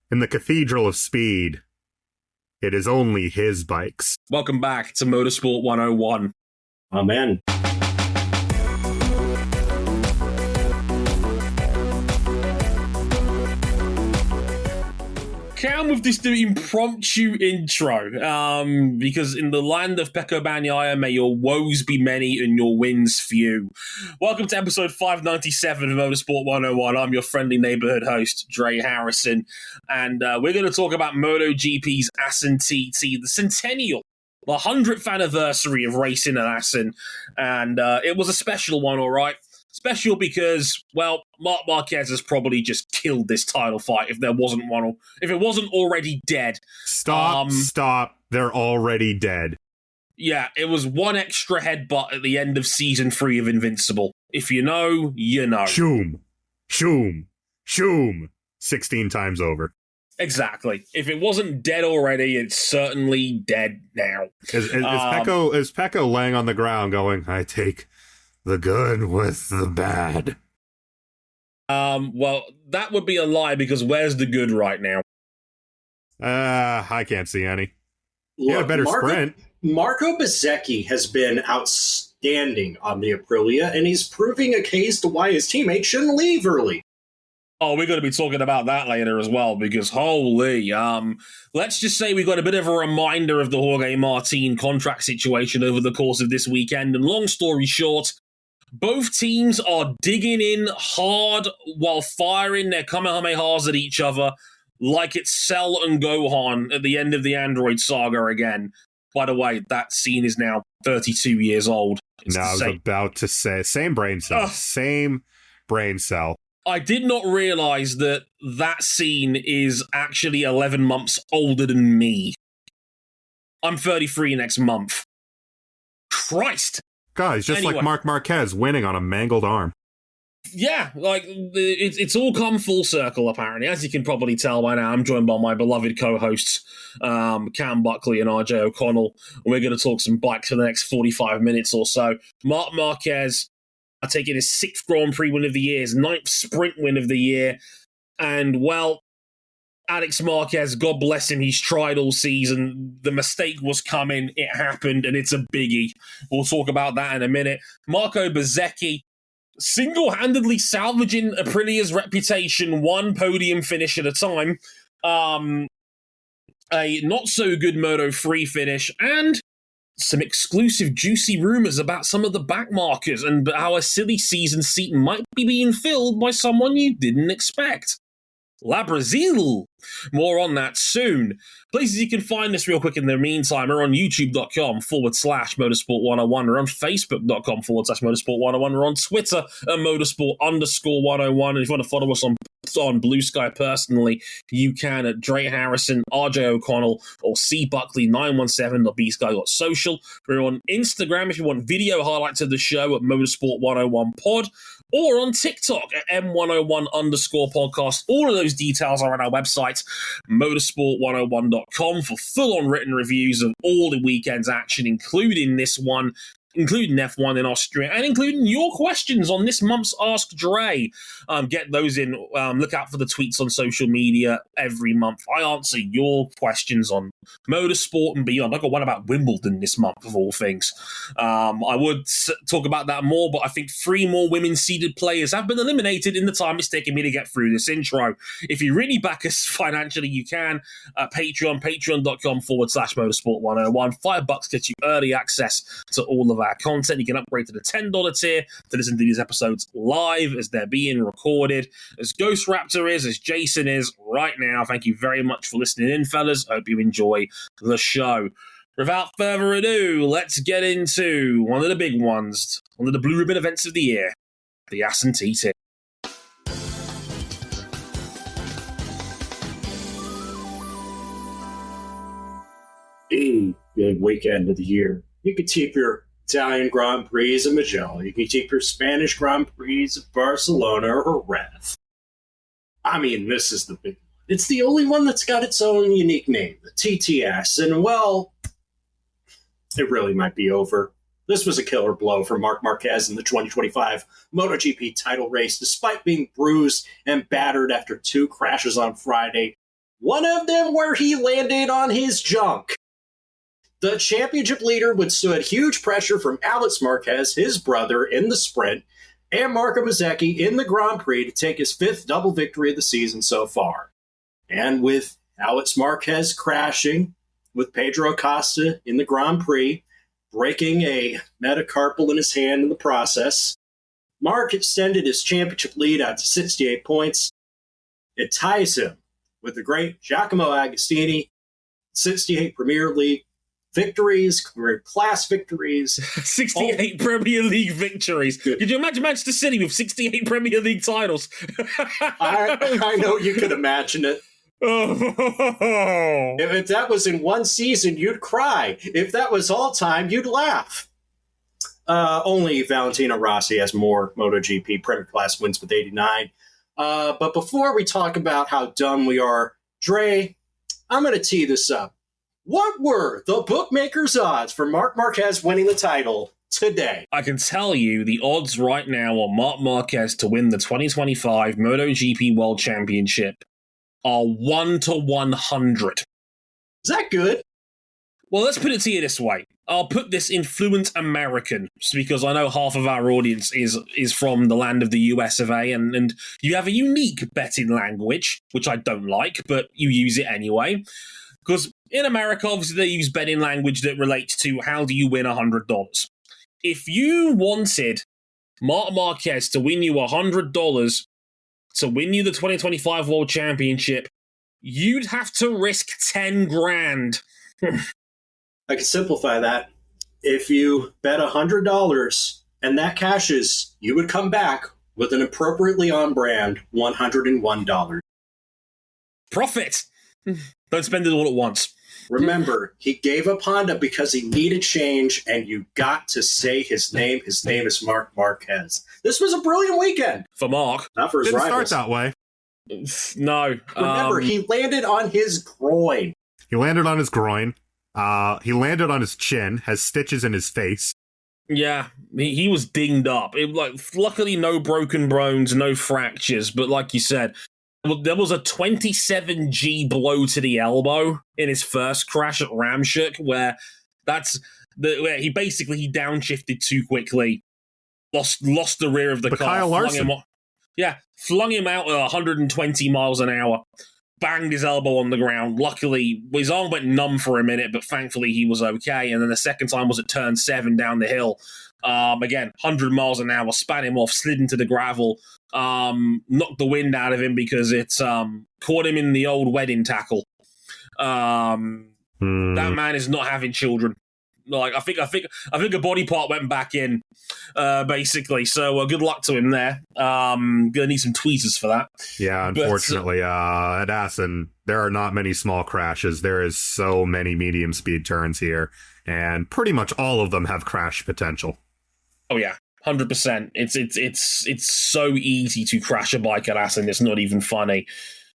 In the Cathedral of Speed, it is only his bikes. Welcome back to Motorsport 101. Amen. Cam with this impromptu intro, because in the land of Pecco Bagnaia, may your woes be many and your wins few. Welcome to episode 597 of Motorsport 101. I'm your friendly neighborhood host, Dre Harrison, and we're going to talk about MotoGP's Assen TT, the centennial, the 100th anniversary of racing at Assen, and it was a special one, all right. Special because, well, Marc Marquez has probably just killed this title fight if there wasn't one, if it wasn't already dead. Stop. They're already dead. Yeah, it was one extra headbutt at the end of season 3 of Invincible. If you know, you know. Shoom. 16 times over. Exactly. If it wasn't dead already, it's certainly dead now. Is Pecco laying on the ground going, I take the good with the bad? Well, that would be a lie, because where's the good right now? I can't see any. He had a better sprint. Marco Bezzecchi has been outstanding on the Aprilia, and he's proving a case to why his teammate shouldn't leave early. Oh, we're going to be talking about that later as well, because holy, let's just say we got a bit of a reminder of the Jorge Martin contract situation over the course of this weekend, and long story short, both teams are digging in hard while firing their Kamehamehas at each other like it's Cell and Gohan at the end of the Android saga again. By the way, that scene is now 32 years old. I was about to say, same brain cell. Same brain cell. I did not realize that scene is actually 11 months older than me. I'm 33 next month. Christ! God, he's just like Marc Marquez winning on a mangled arm. Yeah, like, it's all come full circle, apparently. As you can probably tell by now, I'm joined by my beloved co-hosts, Cam Buckley and RJ O'Connell. And we're going to talk some bikes for the next 45 minutes or so. Marc Marquez taking his 6th Grand Prix win of the year, his 9th sprint win of the year. And, well, Alex Marquez, God bless him, he's tried all season. The mistake was coming, it happened, and it's a biggie. We'll talk about that in a minute. Marco Bezzecchi, single-handedly salvaging Aprilia's reputation, one podium finish at a time. A not-so-good Moto3 finish, and some exclusive juicy rumors about some of the backmarkers and how a silly season seat might be being filled by someone you didn't expect. La Brazil! More on that soon. Places you can find us real quick in the meantime are on youtube.com/motorsport101. We're on facebook.com/motorsport101. We're on Twitter at motorsport_101. And if you want to follow us on Blue Sky personally, you can at Dre Harrison, RJ O'Connell, or cbuckley917.bsky.social. We're on Instagram if you want video highlights of the show at motorsport101pod, or on TikTok at M101_podcast. All of those details are on our website, motorsport101.com, for full-on written reviews of all the weekend's action, including this one, including F1 in Austria, and including your questions on this month's Ask Dre. Get those in. Look out for the tweets on social media every month. I answer your questions on motorsport and beyond. I got one about Wimbledon this month, of all things. I would talk about that more, but I think 3 more women-seeded players have been eliminated in the time it's taken me to get through this intro. If you really back us financially, you can at patreon.com/motorsport101. $5 gets you early access to all of our content. You can upgrade to the $10 tier to listen to these episodes live as they're being recorded, as Ghost Raptor is, as Jason is right now. Thank you very much for listening in, fellas. Hope you enjoy the show. Without further ado, let's get into one of the big ones, one of the blue ribbon events of the year, the Assen TT. Big weekend of the year. You could keep your Italian Grand Prix of Magellan. You can keep your Spanish Grand Prix of Barcelona or Jerez. I mean, this is the big one. It's the only one that's got its own unique name, the TTS. And, well, it really might be over. This was a killer blow for Marc Marquez in the 2025 MotoGP title race. Despite being bruised and battered after 2 crashes on Friday, One of them where he landed on his junk. The championship leader withstood huge pressure from Alex Marquez, his brother, in the sprint, and Marco Bezzecchi in the Grand Prix to take his 5th double victory of the season so far. And with Alex Marquez crashing with Pedro Acosta in the Grand Prix, breaking a metacarpal in his hand in the process, Marc extended his championship lead out to 68 points. It ties him with the great Giacomo Agostini, 68 Premier League victories, career class victories. 68 Premier League victories. Could you imagine Manchester City with 68 Premier League titles? I know you could imagine it. If that was in one season, you'd cry. If that was all time, you'd laugh. Only Valentino Rossi has more MotoGP Premier Class wins with 89. But before we talk about how dumb we are, Dre, I'm going to tee this up. What were the bookmakers' odds for Marc Marquez winning the title today? I can tell you the odds right now on Marc Marquez to win the 2025 MotoGP World Championship are 1 to 100. Is that good? Well, let's put it to you this way. I'll put this in fluent American, because I know half of our audience is from the land of the US of A, and you have a unique betting language, which I don't like, but you use it anyway. Because in America, obviously, they use betting language that relates to how do you win $100. If you wanted Marc Marquez to win you $100 to win you the 2025 World Championship, you'd have to risk 10 grand. I can simplify that. If you bet $100 and that cashes, you would come back with an appropriately on-brand $101. Profit! Don't spend it all at once. Remember, he gave up Honda because he needed change, and you got to say his name. His name is Marc Marquez. This was a brilliant weekend. For Marc. Not for his Didn't rivals. start that way. No. Remember, he landed on his groin. He landed on his groin. He landed on his chin, has stitches in his face. Yeah, he was dinged up. Luckily, no broken bones, no fractures, but like you said, there was a 27G blow to the elbow in his first crash at Ramshoek, where he downshifted too quickly, lost the rear of the car. Kyle Larson. Flung him out at 120 miles an hour, banged his elbow on the ground. Luckily, his arm went numb for a minute, but thankfully he was okay. And then the second time was at turn 7 down the hill. Again, 100 miles an hour, span him off, slid into the gravel, knocked the wind out of him because it's caught him in the old wedding tackle. That man is not having children. Like I think a body part went back in, basically. So good luck to him there. Gonna need some tweezers for that. Yeah, unfortunately, at Assen, there are not many small crashes. There is so many medium speed turns here, and pretty much all of them have crash potential. Oh yeah, 100%. It's so easy to crash a bike at Assen. It's not even funny.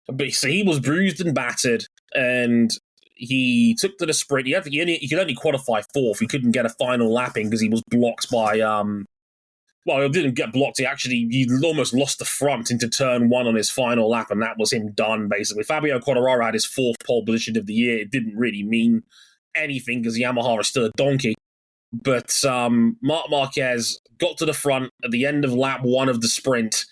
But so he was bruised and battered, and he took to the sprint. He could only qualify 4th. He couldn't get a final lap in because he was blocked by. Well, he didn't get blocked. He almost lost the front into turn 1 on his final lap, and that was him done, basically. Fabio Quartararo had his 4th pole position of the year. It didn't really mean anything because Yamaha is still a donkey. But Marc Marquez got to the front at the end of lap 1 of the sprint,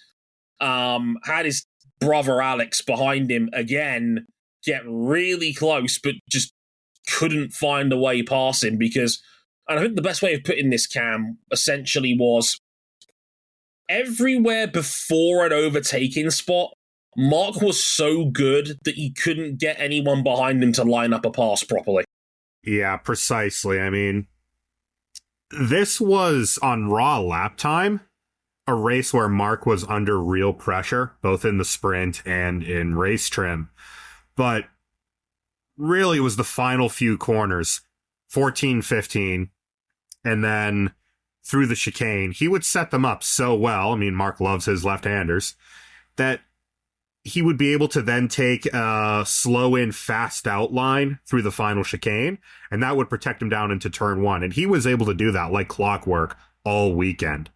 had his brother Alex behind him again, get really close, but just couldn't find a way past him because, and I think the best way of putting this, Cam, essentially was everywhere before an overtaking spot, Marc was so good that he couldn't get anyone behind him to line up a pass properly. Yeah, precisely. I mean, this was on raw lap time, a race where Marc was under real pressure, both in the sprint and in race trim. But really, it was the final few corners, 14, 15, and then through the chicane. He would set them up so well, I mean, Marc loves his left-handers, that he would be able to then take a slow-in, fast-out line through the final chicane, and that would protect him down into turn 1. And he was able to do that like clockwork all weekend.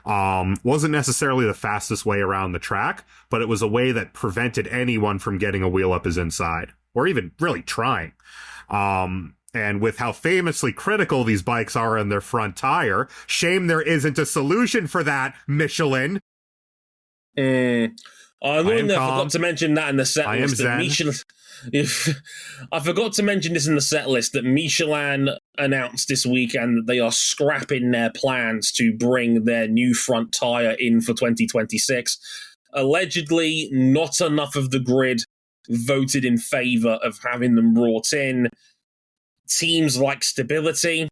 Wasn't necessarily the fastest way around the track, but it was a way that prevented anyone from getting a wheel up his inside, or even really trying. And with how famously critical these bikes are in their front tire, shame there isn't a solution for that, Michelin. I forgot to mention that in the set list. I forgot to mention this in the set list that Michelin announced this weekend that they are scrapping their plans to bring their new front tire in for 2026. Allegedly, not enough of the grid voted in favor of having them brought in. Teams like stability.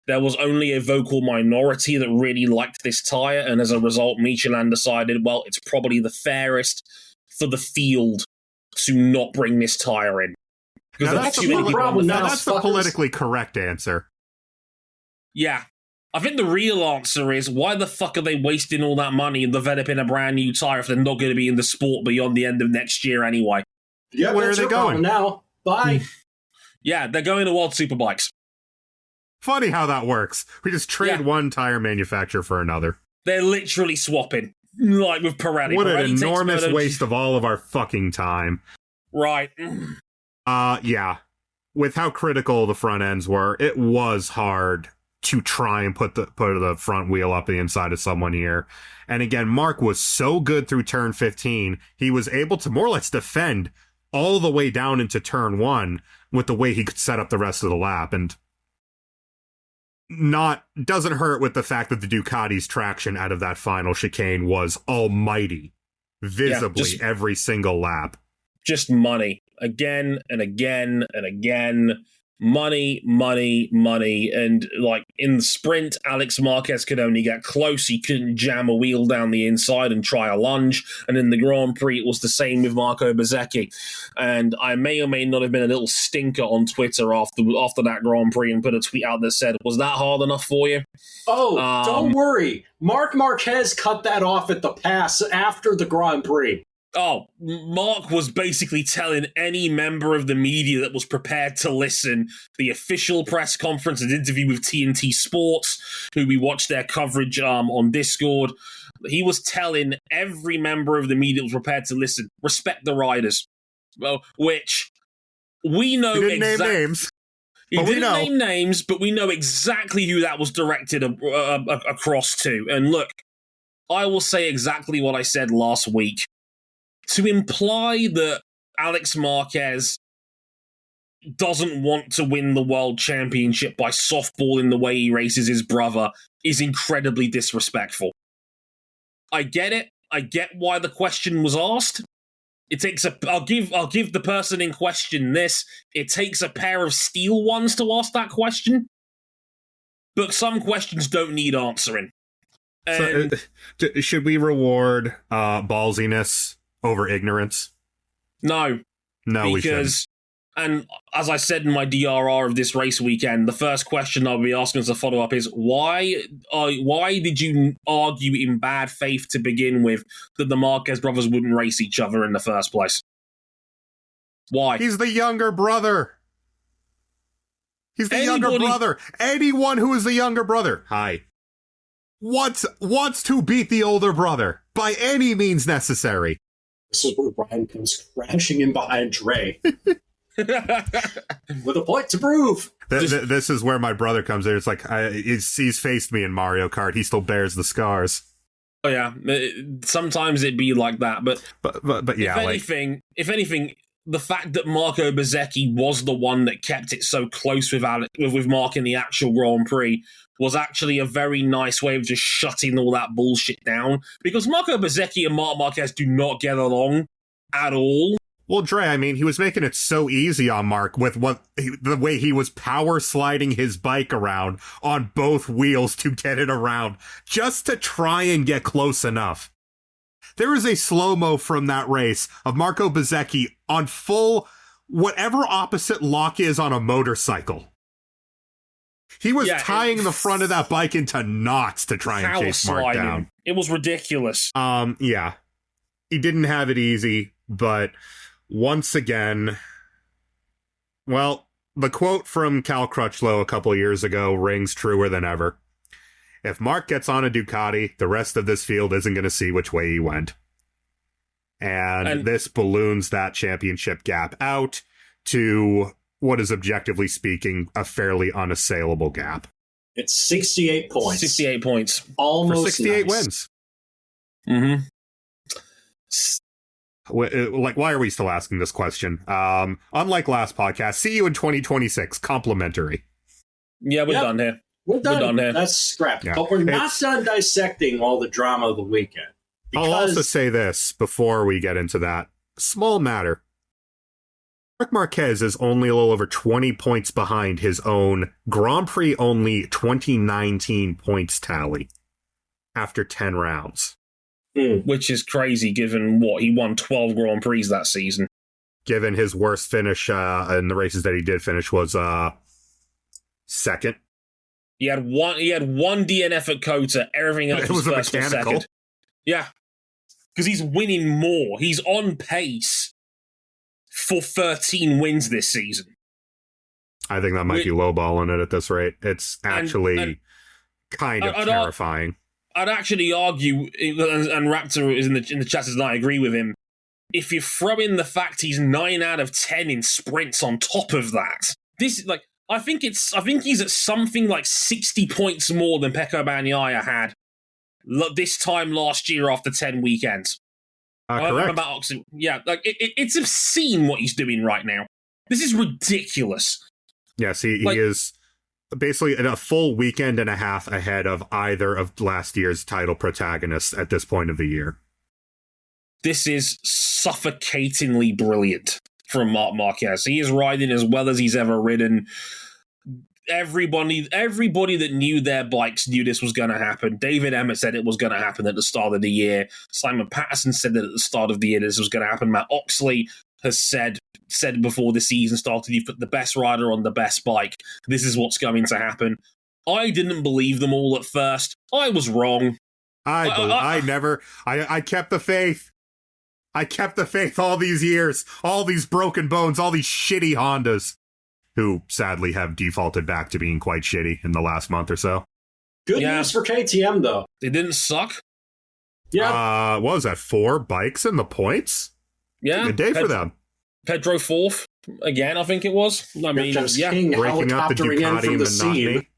There was only a vocal minority that really liked this tire, and as a result, Michelin decided, well, it's probably the fairest for the field to not bring this tire in. Now that's the politically correct answer. Yeah. I think the real answer is, why the fuck are they wasting all that money and developing a brand new tire if they're not going to be in the sport beyond the end of next year anyway? Yeah, where are they going now? Bye. Yeah, they're going to World Superbikes. Funny how that works. We just trade one tire manufacturer for another. They're literally swapping, like with Pirelli. What an enormous waste of all of our fucking time. Right. Yeah. With how critical the front ends were, it was hard to try and put the front wheel up the inside of someone here. And again, Marc was so good through turn 15, he was able to more or less defend all the way down into turn 1 with the way he could set up the rest of the lap. And doesn't hurt with the fact that the Ducati's traction out of that final chicane was almighty, visibly every single lap. Just money. Again and again and again. Money, money, money. And like in the sprint, Alex Marquez could only get close. He couldn't jam a wheel down the inside and try a lunge. And in the Grand Prix, it was the same with Marco Bezzecchi. And I may or may not have been a little stinker on Twitter after that Grand Prix and put a tweet out that said, was that hard enough for you? Oh, don't worry. Marc Marquez cut that off at the pass after the Grand Prix. Oh, Marc was basically telling any member of the media that was prepared to listen, the official press conference and interview with TNT Sports, who we watched their coverage on Discord. He was telling every member of the media that was prepared to listen, respect the riders. Well, which we know exactly. He didn't name names. He didn't name names, but we know exactly who that was directed across to. And look, I will say exactly what I said last week. To imply that Alex Marquez doesn't want to win the World Championship by softballing the way he races his brother is incredibly disrespectful. I get it. I get why the question was asked. I'll give the person in question this. It takes a pair of steel ones to ask that but some questions don't need answering. And should we reward ballsiness over ignorance? No, we shouldn't. And as I said in my DRR of this race weekend, the first question I'll be asking as a follow-up is, why did you argue in bad faith to begin with that the Marquez brothers wouldn't race each other in the first place? Why? He's the younger brother. Younger brother. Anyone who is the younger brother, wants to beat the older brother by any means necessary. This is where Ryan comes crashing in behind Dre. With a point to prove. This is where my brother comes in. It's like, he's faced me in Mario Kart. He still bears the scars. Oh, yeah. Sometimes it'd be like that. But yeah. If anything, the fact that Marco Bezzecchi was the one that kept it so close with Marc in the actual Grand Prix was actually a very nice way of just shutting all that bullshit down. Because Marco Bezzecchi and Marc Marquez do not get along at all. Well, Dre, I mean, he was making it so easy on Marc with the way he was power sliding his bike around on both wheels to get it around, just to try and get close enough. There is a slow-mo from that race of Marco Bezzecchi on full, whatever opposite lock is on a motorcycle. He was tying the front of that bike into knots to try and chase Marc down. It was ridiculous. Yeah. He didn't have it easy, but once again, well, the quote from Cal Crutchlow a couple years ago rings truer than ever. if Marc gets on a Ducati, the rest of this field isn't going to see which way he went. And this balloons that championship gap out to what is, objectively speaking, a fairly unassailable gap. It's 68 points. 68 points. Almost for 68 nice. wins. Like, why are we still asking this question? Unlike last podcast, see you in 2026. Complimentary. Yeah, we're done here. We're done here. That's scrapped. Yeah. But we're not done dissecting all the drama of the weekend. I'll also say this before we get into that. Small matter. Marc Marquez is only a little over 20 points behind his own Grand Prix only 2019 points tally after 10 rounds. Which is crazy given what he won 12 Grand Prix that season. Given his worst finish in the races that he did finish was second. He had one DNF at Kota, everything else was first or second. Yeah. Because he's winning more. He's on pace for 13 wins this season. I think that might be lowballing it at this rate. It's actually kind of terrifying. I'd actually argue, and Raptor is in the chat, and I agree with him, if you throw in the fact he's 9 out of 10 in sprints on top of that, I think he's at something like 60 points more than Pecco Bagnaia had this time last year after 10 weekends. Correct. It's obscene what he's doing right now. This is ridiculous. Yes, he is basically a full weekend and a half ahead of either of last year's title protagonists at this point of the year. This is suffocatingly brilliant from Marc Marquez. He is riding as well as he's ever ridden. Everybody that knew their bikes knew this was going to happen. David Emmett said it was going to happen at the start of the year. Simon Patterson said that at the start of the year this was going to happen. Matt Oxley has said before the season started, you put the best rider on the best bike. This is what's going to happen. I didn't believe them all at first. I was wrong. I kept the faith. I kept the faith all these years. All these broken bones, all these shitty Hondas, who sadly have defaulted back to being quite shitty in the last month or so. Good news for KTM, though. They didn't suck. Yeah. What was that, 4 bikes in the points? Yeah. Good day for them. Pedro 4th, again, I think it was. I mean, King breaking up the Ducati monotony.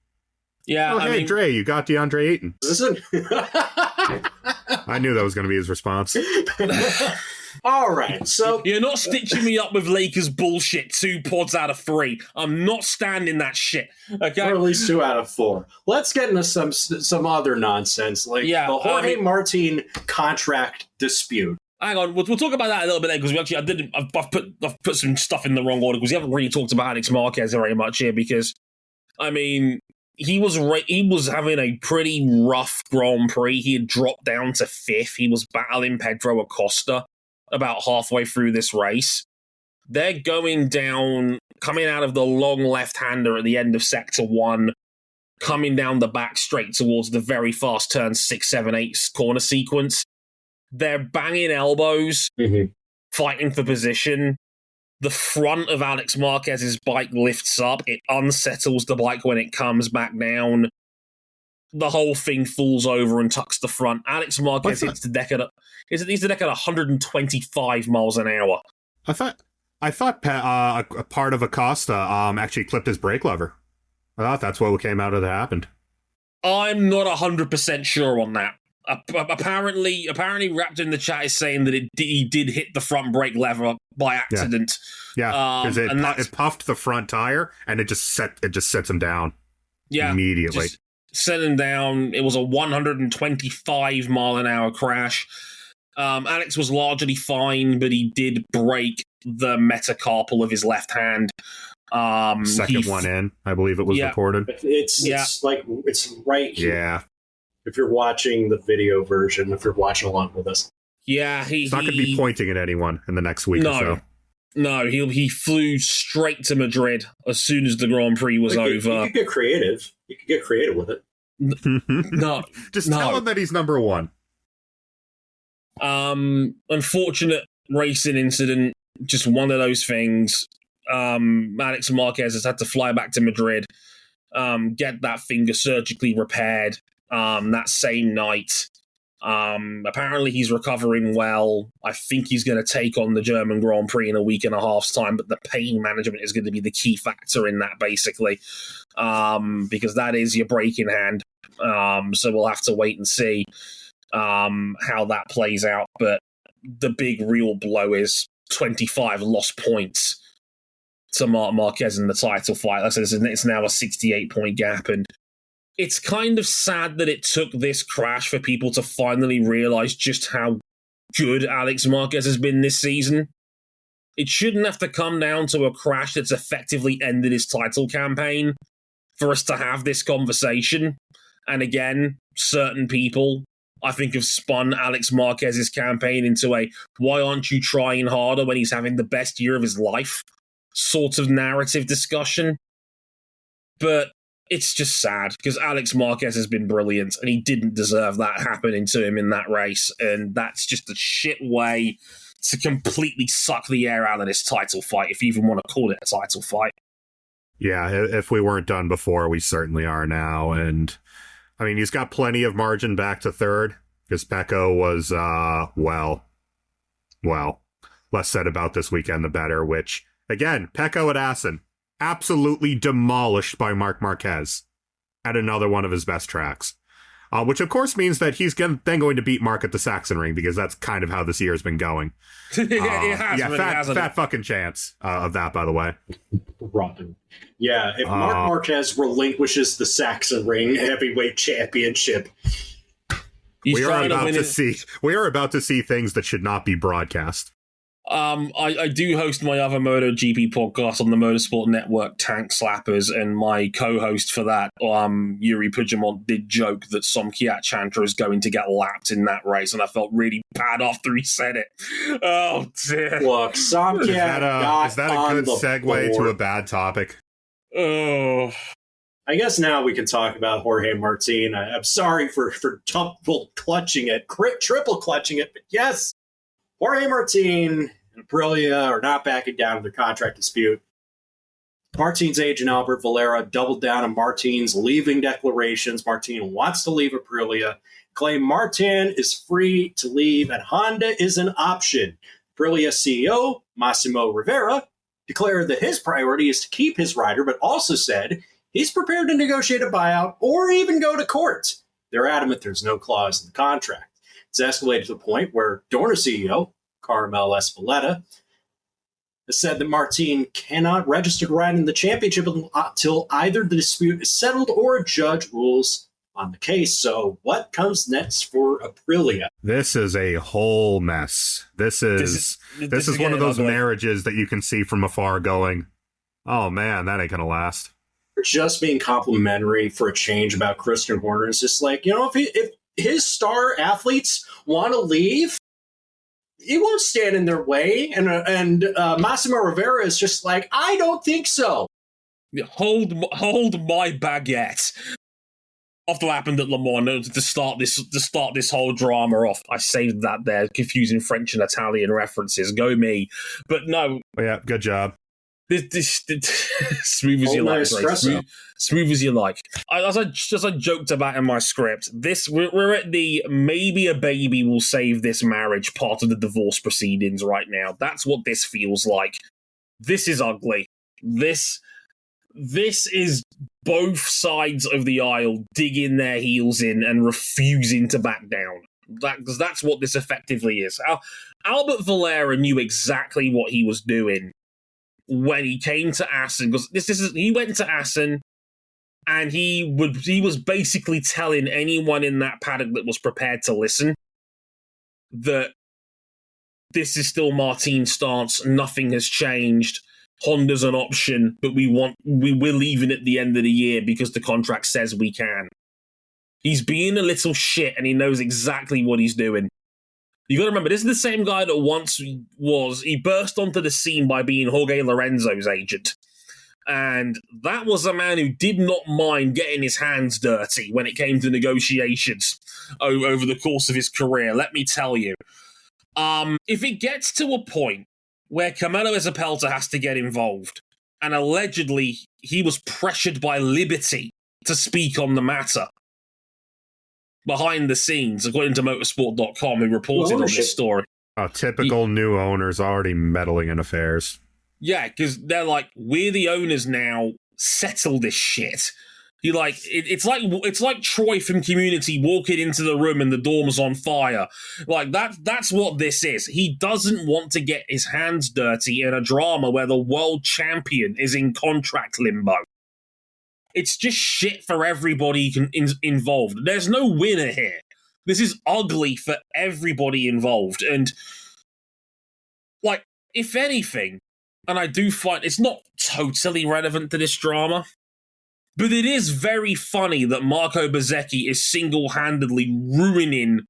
Yeah. Hey, Dre, you got DeAndre Ayton. Listen. I knew that was going to be his response. All right, so you're not stitching me up with Lakers bullshit 2 pods out of 3. I'm not standing that shit. Okay, or at least 2 out of 4. Let's get into some other nonsense, like the Jorge Martin contract dispute. Hang on, we'll talk about that a little bit later because I've put some stuff in the wrong order because we haven't really talked about Alex Marquez very much here because I mean he was having a pretty rough Grand Prix. He had dropped down to 5th. He was battling Pedro Acosta about halfway through this race. They're going down, coming out of the long left-hander at the end of Sector 1, coming down the back straight towards the very fast turn 6, 7, 8 corner sequence. They're banging elbows, fighting for position. The front of Alex Marquez's bike lifts up. It unsettles the bike when it comes back down. The whole thing falls over and tucks the front. Alex Marquez hits the deck at 125 miles an hour. I thought a part of Acosta actually clipped his brake lever. I thought that's what came out of that happened. I'm not 100% sure on that. Apparently, Raptor in the chat is saying that he did hit the front brake lever by accident. Yeah, because it puffed the front tire and it just sets him down. Yeah, immediately. Set him down. It was a 125 mile an hour crash. Alex was largely fine, but he did break the metacarpal of his left hand. Second one in, I believe it was reported. It's right here. Yeah. If you're watching the video version, if you're watching along with us. Yeah, he's not going to be pointing at anyone in the next week or so. No, he flew straight to Madrid as soon as the Grand Prix was over. You could get creative. You could get creative with it. No. Tell him that he's number 1. Unfortunate racing incident. Just one of those things. Alex Marquez has had to fly back to Madrid, get that finger surgically repaired. that same night. Apparently he's recovering well. I think he's going to take on the German Grand Prix in a week and a half's time, but the pain management is going to be the key factor in that, basically, because that is your break in hand. So we'll have to wait and see how that plays out. But the big real blow is 25 lost points to Marc Marquez in the title fight. Like I said, it's now a 68-point gap, and it's kind of sad that it took this crash for people to finally realize just how good Alex Marquez has been this season. It shouldn't have to come down to a crash that's effectively ended his title campaign for us to have this conversation. And again, certain people, I think, have spun Alex Marquez's campaign into a "why aren't you trying harder when he's having the best year of his life" sort of narrative discussion. But it's just sad because Alex Marquez has been brilliant and he didn't deserve that happening to him in that race. And that's just a shit way to completely suck the air out of this title fight, if you even want to call it a title fight. Yeah, if we weren't done before, we certainly are now. And I mean, he's got plenty of margin back to third because Pecco was, well, less said about this weekend, the better, which, again, Pecco at Assen, absolutely demolished by Marc Marquez at another one of his best tracks. Which, of course, means that he's then going to beat Mark at the Saxon Ring, because that's kind of how this year has been going. Fat fucking chance of that, by the way. Rotten. Yeah, if Marc Marquez relinquishes the Saxon Ring heavyweight championship, we are about to see things that should not be broadcast. I do host my other MotoGP podcast on the Motorsport Network, Tank Slappers, and my co-host for that, Yuri Pujamont, did joke that Somkiat Chantra is going to get lapped in that race, and I felt really bad after he said it. Oh, dear. Look, Somkiat is that a good segue to a bad topic? Oh. I guess now we can talk about Jorge Martin. I'm sorry for triple clutching it, but yes, Jorge Martin and Aprilia are not backing down on their contract dispute. Martin's agent, Albert Valera, doubled down on Martin's leaving declarations. Martin wants to leave Aprilia, claimed Martin is free to leave, and Honda is an option. Aprilia CEO, Massimo Rivera, declared that his priority is to keep his rider, but also said he's prepared to negotiate a buyout or even go to court. They're adamant there's no clause in the contract. It's escalated to the point where Dorna CEO, Carmel Espeleta, has said that Martin cannot register to ride in the championship until either the dispute is settled or a judge rules on the case. So what comes next for Aprilia? This is a whole mess. This is one of those marriages that you can see from afar going, oh man, that ain't gonna last. Just being complimentary for a change about Christian Horner is just like, if his star athletes want to leave, he won't stand in their way. And Massimo Rivera is just like, I don't think so. Hold my baguette. After what happened at Le Mans, to start this whole drama off, I saved that there, confusing French and Italian references. Go me. But no. Yeah, good job. This smooth as you like, smooth as you like. As I joked about in my script, we're at the maybe a baby will save this marriage part of the divorce proceedings right now. That's what this feels like. This is ugly. This is both sides of the aisle digging their heels in and refusing to back down. That's what this effectively is. Albert Valera knew exactly what he was doing when he came to Assen, because he went to Assen and he was basically telling anyone in that paddock that was prepared to listen that this is still Martin's stance, nothing has changed, Honda's an option, but we're leaving at the end of the year because the contract says we can. He's being a little shit and he knows exactly what he's doing. You got to remember, this is the same guy that he burst onto the scene by being Jorge Lorenzo's agent. And that was a man who did not mind getting his hands dirty when it came to negotiations over the course of his career, let me tell you. If it gets to a point where Camilo Ezapelta has to get involved, and allegedly he was pressured by Liberty to speak on the matter, behind the scenes, according to motorsport.com, who reported on this story. Oh, typical new owners already meddling in affairs. Yeah, because they're like, we're the owners now, settle this shit. It's like Troy from Community walking into the room and the dorm's on fire. Like that's what this is. He doesn't want to get his hands dirty in a drama where the world champion is in contract limbo. It's just shit for everybody involved. There's no winner here. This is ugly for everybody involved. And, like, if anything, and I do find it's not totally relevant to this drama, but it is very funny that Marco Bezzecchi is single-handedly ruining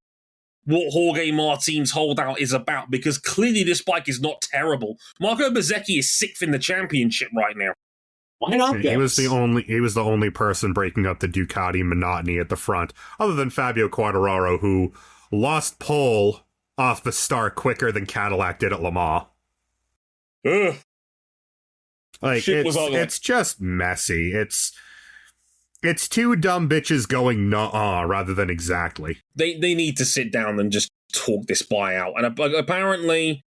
what Jorge Martin's holdout is about, because clearly this bike is not terrible. Marco Bezzecchi is 6th in the championship right now. Why not? He was the only person breaking up the Ducati monotony at the front, other than Fabio Quartararo, who lost pole off the start quicker than Cadillac did at Le Mans. Ugh. Like, it's just messy. It's two dumb bitches going nuh-uh rather than exactly. They need to sit down and just talk this buyout. And apparently,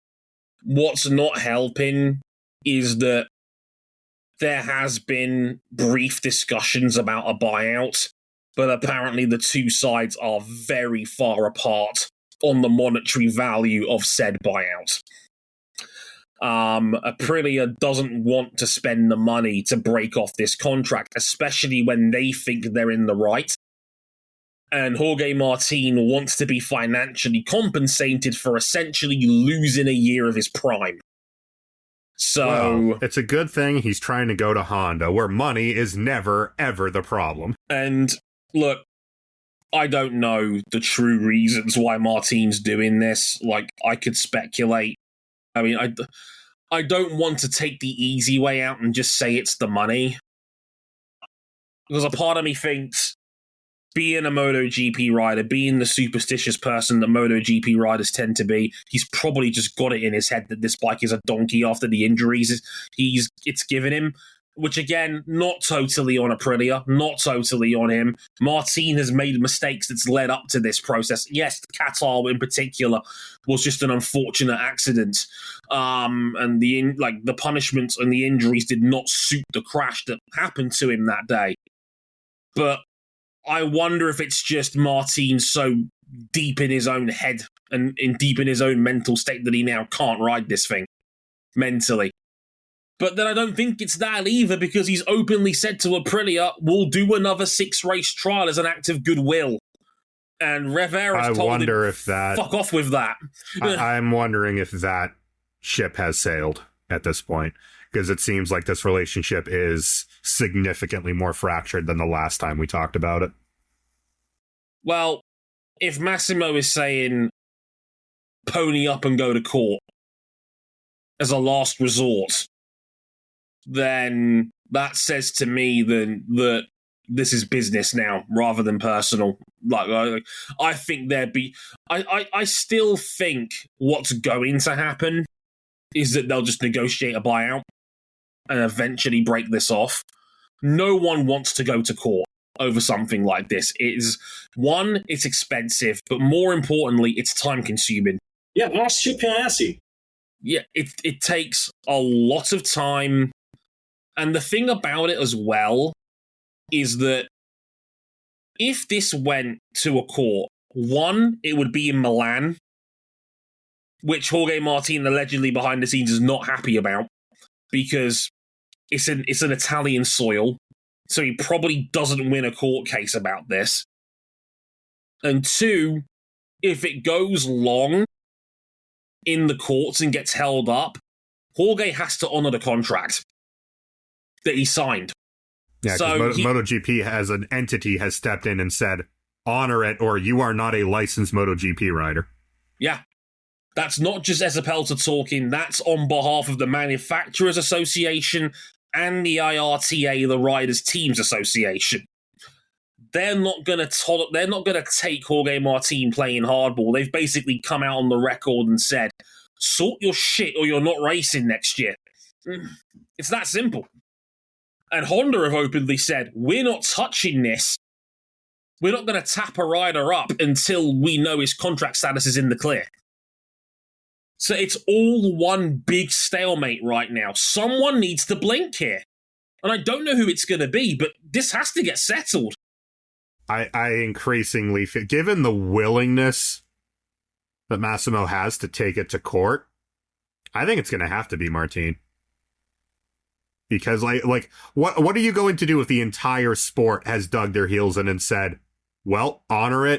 what's not helping is that there has been brief discussions about a buyout, but apparently the two sides are very far apart on the monetary value of said buyout. Aprilia doesn't want to spend the money to break off this contract, especially when they think they're in the right. And Jorge Martin wants to be financially compensated for essentially losing a year of his prime. So well, it's a good thing he's trying to go to Honda, where money is never, ever the problem. And look, I don't know the true reasons why Martin's doing this. Like, I could speculate. I mean, I don't want to take the easy way out and just say it's the money. Because a part of me thinks, being a MotoGP rider, being the superstitious person that MotoGP riders tend to be, he's probably just got it in his head that this bike is a donkey after the injuries it's given him. Which, again, not totally on Aprilia, not totally on him. Martin has made mistakes that's led up to this process. Yes, Qatar in particular was just an unfortunate accident. And the punishments and the injuries did not suit the crash that happened to him that day. But I wonder if it's just Martin so deep in his own head and deep in his own mental state that he now can't ride this thing mentally. But then I don't think it's that either, because he's openly said to Aprilia, we'll do another 6-race trial as an act of goodwill. And Rivera's told him, fuck off with that. I'm wondering if that ship has sailed at this point, because it seems like this relationship is significantly more fractured than the last time we talked about it. Well, if Massimo is saying pony up and go to court as a last resort, then that says to me that this is business now rather than personal. I think I still think what's going to happen is that they'll just negotiate a buyout and eventually break this off. No one wants to go to court over something like this. It's expensive, but more importantly, it's time consuming. Yeah, ask Chip Ganassi. Yeah, it takes a lot of time. And the thing about it as well is that if this went to a court, one, it would be in Milan, which Jorge Martin allegedly behind the scenes is not happy about, because it's an Italian soil, so he probably doesn't win a court case about this. And two, if it goes long in the courts and gets held up, Jorge has to honor the contract that he signed. Yeah, because MotoGP as an entity has stepped in and said, honor it or you are not a licensed MotoGP rider. Yeah. That's not just Ezapelta talking, that's on behalf of the Manufacturers Association and the IRTA, the Riders Teams Association. They're not going to take Jorge Martin playing hardball. They've basically come out on the record and said, sort your shit or you're not racing next year. It's that simple. And Honda have openly said, we're not touching this. we're not going to tap a rider up until we know his contract status is in the clear. So it's all one big stalemate right now. Someone needs to blink here. And I don't know who it's going to be, but this has to get settled. I increasingly feel, given the willingness that Massimo has to take it to court, I think it's going to have to be Martin. Because, like, what are you going to do if the entire sport has dug their heels in and said, well, honor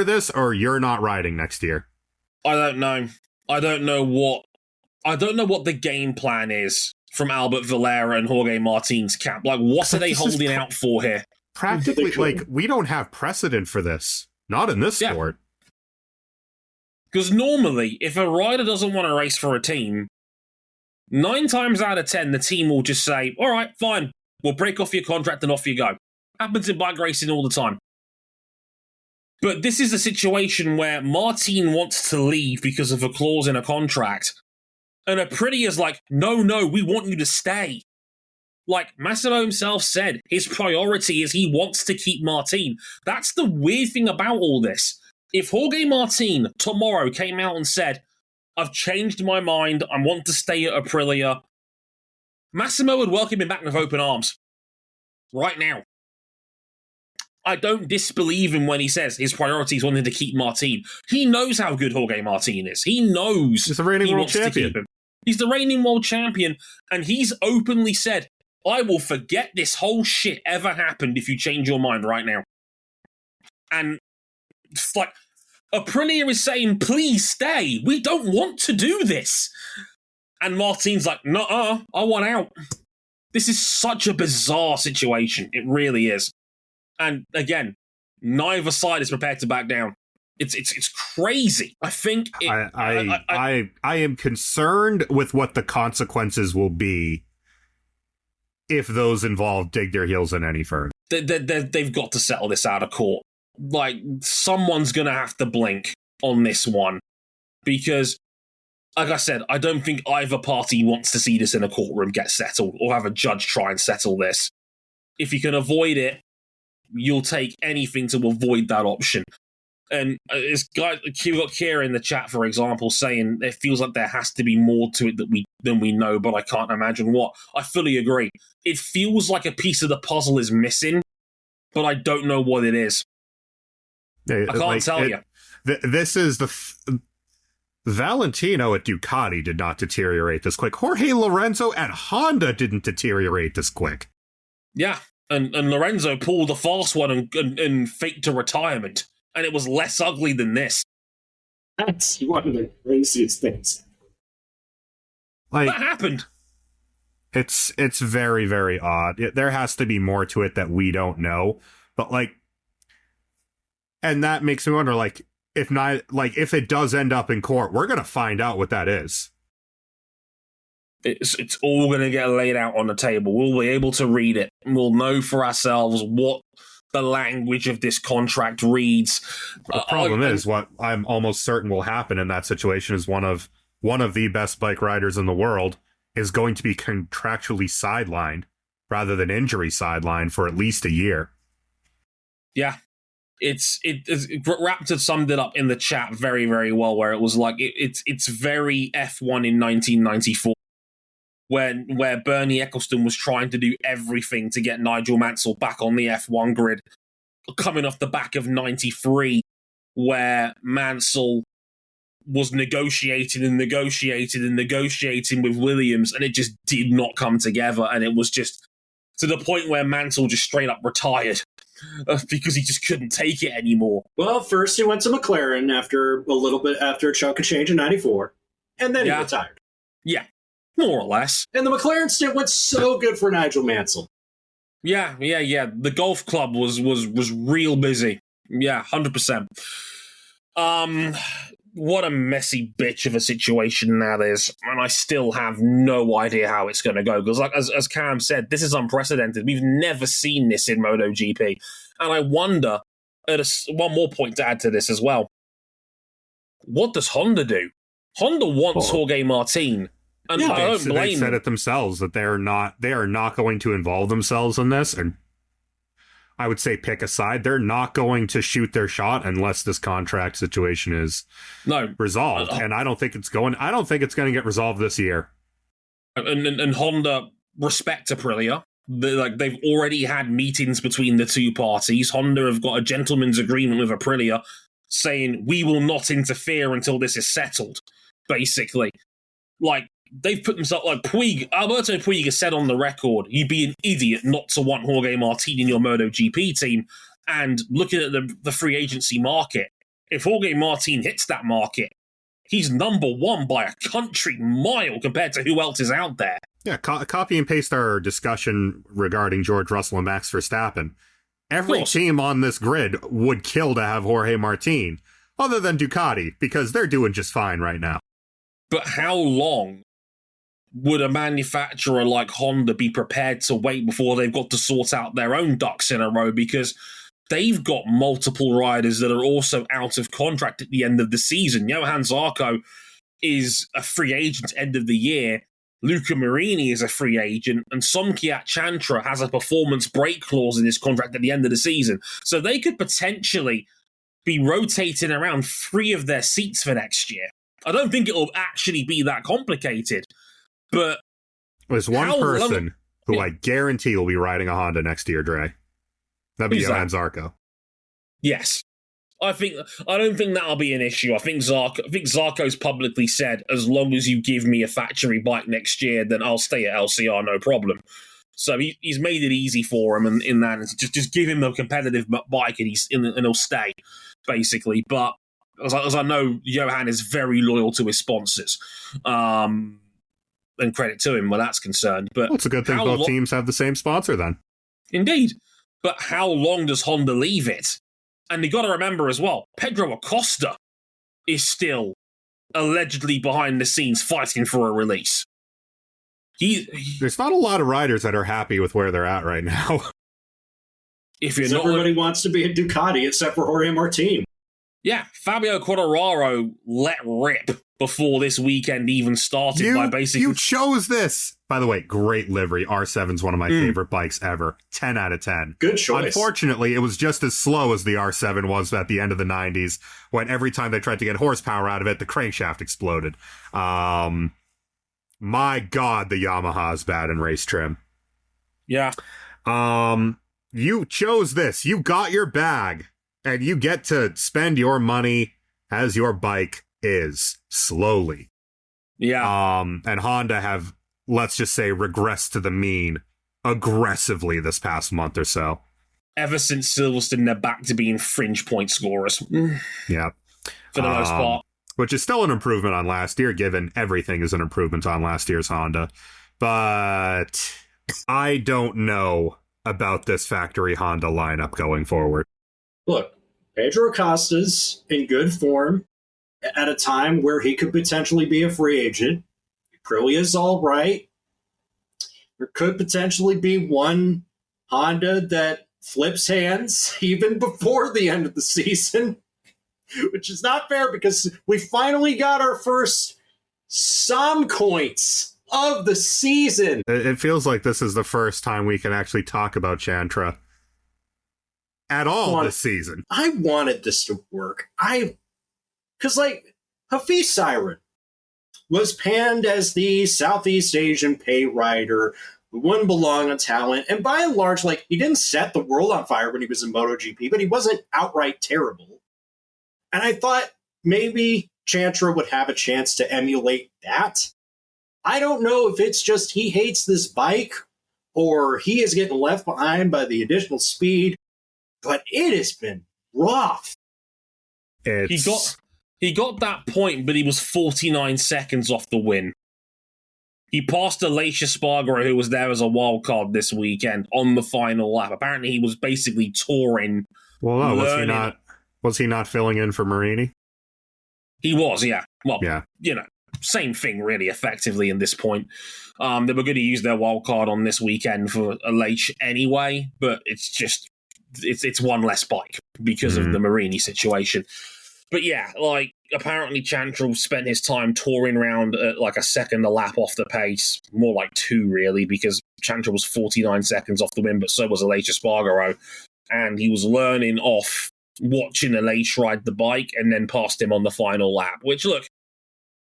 this, or you're not riding next year? I don't know. I don't know what the game plan is from Albert Valera and Jorge Martin's camp. Like, what are they holding out for here? Practically, like, we don't have precedent for this. Not in this sport. Because normally, if a rider doesn't want to race for a team, 9 times out of 10, the team will just say, all right, fine, we'll break off your contract and off you go. Happens in bike racing all the time. But this is a situation where Martin wants to leave because of a clause in a contract. And Aprilia is like, no, we want you to stay. Like Massimo himself said, his priority is he wants to keep Martin. That's the weird thing about all this. If Jorge Martin tomorrow came out and said, I've changed my mind, I want to stay at Aprilia, Massimo would welcome him back with open arms. Right now. I don't disbelieve him when he says his priority is wanting to keep Martin. He knows how good Jorge Martin is. He knows he's the reigning world champion. He's the reigning world champion, and he's openly said, I will forget this whole shit ever happened if you change your mind right now. And it's like, Aprilia is saying, please stay. We don't want to do this. And Martin's like, nuh-uh, I want out. This is such a bizarre situation. It really is. And again, neither side is prepared to back down. It's crazy. I think I am concerned with what the consequences will be if those involved dig their heels in any further. They've got to settle this out of court. Like, someone's going to have to blink on this one. Because, like I said, I don't think either party wants to see this in a courtroom get settled or have a judge try and settle this. If you can avoid it, you'll take anything to avoid that option. And we've got Kira in the chat, for example, saying it feels like there has to be more to it than we know, but I can't imagine what. I fully agree. It feels like a piece of the puzzle is missing, but I don't know what it is. I can't tell you. This is the... Valentino at Ducati did not deteriorate this quick. Jorge Lorenzo at Honda didn't deteriorate this quick. Yeah, and Lorenzo pulled a fast one and faked a retirement. And it was less ugly than this. That's one of the craziest things. Like, that happened. It's very, very odd. There has to be more to it that we don't know. But, like, and that makes me wonder, like, if it does end up in court, we're going to find out what that is. It's all going to get laid out on the table. We'll be able to read it. And we'll know for ourselves what the language of this contract reads. The problem is, what I'm almost certain will happen in that situation is one of the best bike riders in the world is going to be contractually sidelined rather than injury sidelined for at least a year. Yeah. Raptor summed it up in the chat very, very well, where it was like, it's very F1 in 1994. Where Bernie Ecclestone was trying to do everything to get Nigel Mansell back on the F1 grid, coming off the back of 93, where Mansell was negotiating with Williams, and it just did not come together, and it was just to the point where Mansell just straight up retired because he just couldn't take it anymore. Well, first he went to McLaren after a chunk of change in 94, and then he retired. Yeah. More or less. And the McLaren stint went so good for Nigel Mansell. Yeah. The golf club was real busy. Yeah, 100%. What a messy bitch of a situation that is. And I still have no idea how it's going to go. Because like as Cam said, this is unprecedented. We've never seen this in MotoGP. And I wonder, one more point to add to this as well. What does Honda do? Honda wants Jorge Martin. And I don't blame they said it themselves that they are not going to involve themselves in this. And I would say pick a side. They're not going to shoot their shot unless this contract situation is resolved. And I don't think it's going to get resolved this year. And Honda respect Aprilia. They've already had meetings between the two parties. Honda have got a gentleman's agreement with Aprilia saying we will not interfere until this is settled, basically. Like, they've put themselves, like, Alberto Puig has said on the record, you'd be an idiot not to want Jorge Martin in your MotoGP team. And looking at the free agency market, if Jorge Martin hits that market, he's number one by a country mile compared to who else is out there. Yeah, copy and paste our discussion regarding George Russell and Max Verstappen. Every team on this grid would kill to have Jorge Martin, other than Ducati, because they're doing just fine right now. But how long would a manufacturer like Honda be prepared to wait before they've got to sort out their own ducks in a row? Because they've got multiple riders that are also out of contract at the end of the season. Johann Zarco is a free agent end of the year. Luca Marini is a free agent, and Somkiat Chantra has a performance break clause in his contract at the end of the season. So they could potentially be rotating around 3 of their seats for next year. I don't think it'll actually be that complicated, but there's one person who I guarantee will be riding a Honda next year, Dre. That'd be Johann Zarco. Yes. I don't think that'll be an issue. I think Zarco's publicly said, as long as you give me a factory bike next year, then I'll stay at LCR, no problem. So he's made it easy for him in that. Just give him a competitive bike and he'll stay, basically. But as I know, Johan is very loyal to his sponsors. And credit to him where that's concerned. But it's a good thing both teams have the same sponsor then. Indeed. But how long does Honda leave it? And you got to remember as well, Pedro Acosta is still allegedly behind the scenes fighting for a release. There's not a lot of riders that are happy with where they're at right now. Everybody wants to be a Ducati except for Jorge Martin. Yeah, Fabio Quartararo let rip before this weekend even started. You chose this. By the way, great livery. R7's one of my favorite bikes ever. 10 out of 10. Good choice. Unfortunately, it was just as slow as the R7 was at the end of the 90s, when every time they tried to get horsepower out of it, the crankshaft exploded. My God, the Yamaha is bad in race trim. Yeah. You chose this. You got your bag, and you get to spend your money as your bike is, slowly. Yeah. And Honda have, let's just say, regressed to the mean aggressively this past month or so. Ever since Silverstone, they're back to being fringe point scorers. Yeah. For the most part. Which is still an improvement on last year, given everything is an improvement on last year's Honda. But I don't know about this factory Honda lineup going forward. Look, Pedro Acosta's in good form at a time where he could potentially be a free agent. Aprilia's all right. There could potentially be one Honda that flips hands even before the end of the season, which is not fair because we finally got our first Som coins of the season. It feels like this is the first time we can actually talk about Chantra at all this season. I wanted this to work. Because, Hafiz Siren was panned as the Southeast Asian pay rider who wouldn't belong on talent. And by and large, he didn't set the world on fire when he was in MotoGP, but he wasn't outright terrible. And I thought maybe Chantra would have a chance to emulate that. I don't know if it's just he hates this bike or he is getting left behind by the additional speed, but it has been rough. He got that point, but he was 49 seconds off the win. He passed Aleix Espargaro, who was there as a wild card this weekend, on the final lap. Apparently, he was basically touring. Well, no, was he not filling in for Marini? He was, yeah. Well, yeah. Same thing, really, effectively, in this point. They were going to use their wild card on this weekend for Aleix anyway, but it's one less bike because of the Marini situation. But yeah, apparently Chantra spent his time touring around at a second a lap off the pace, more like 2 really, because Chantra was 49 seconds off the win, but so was Aleix Espargaro. and he was learning off watching Aleix ride the bike and then passed him on the final lap, which, look,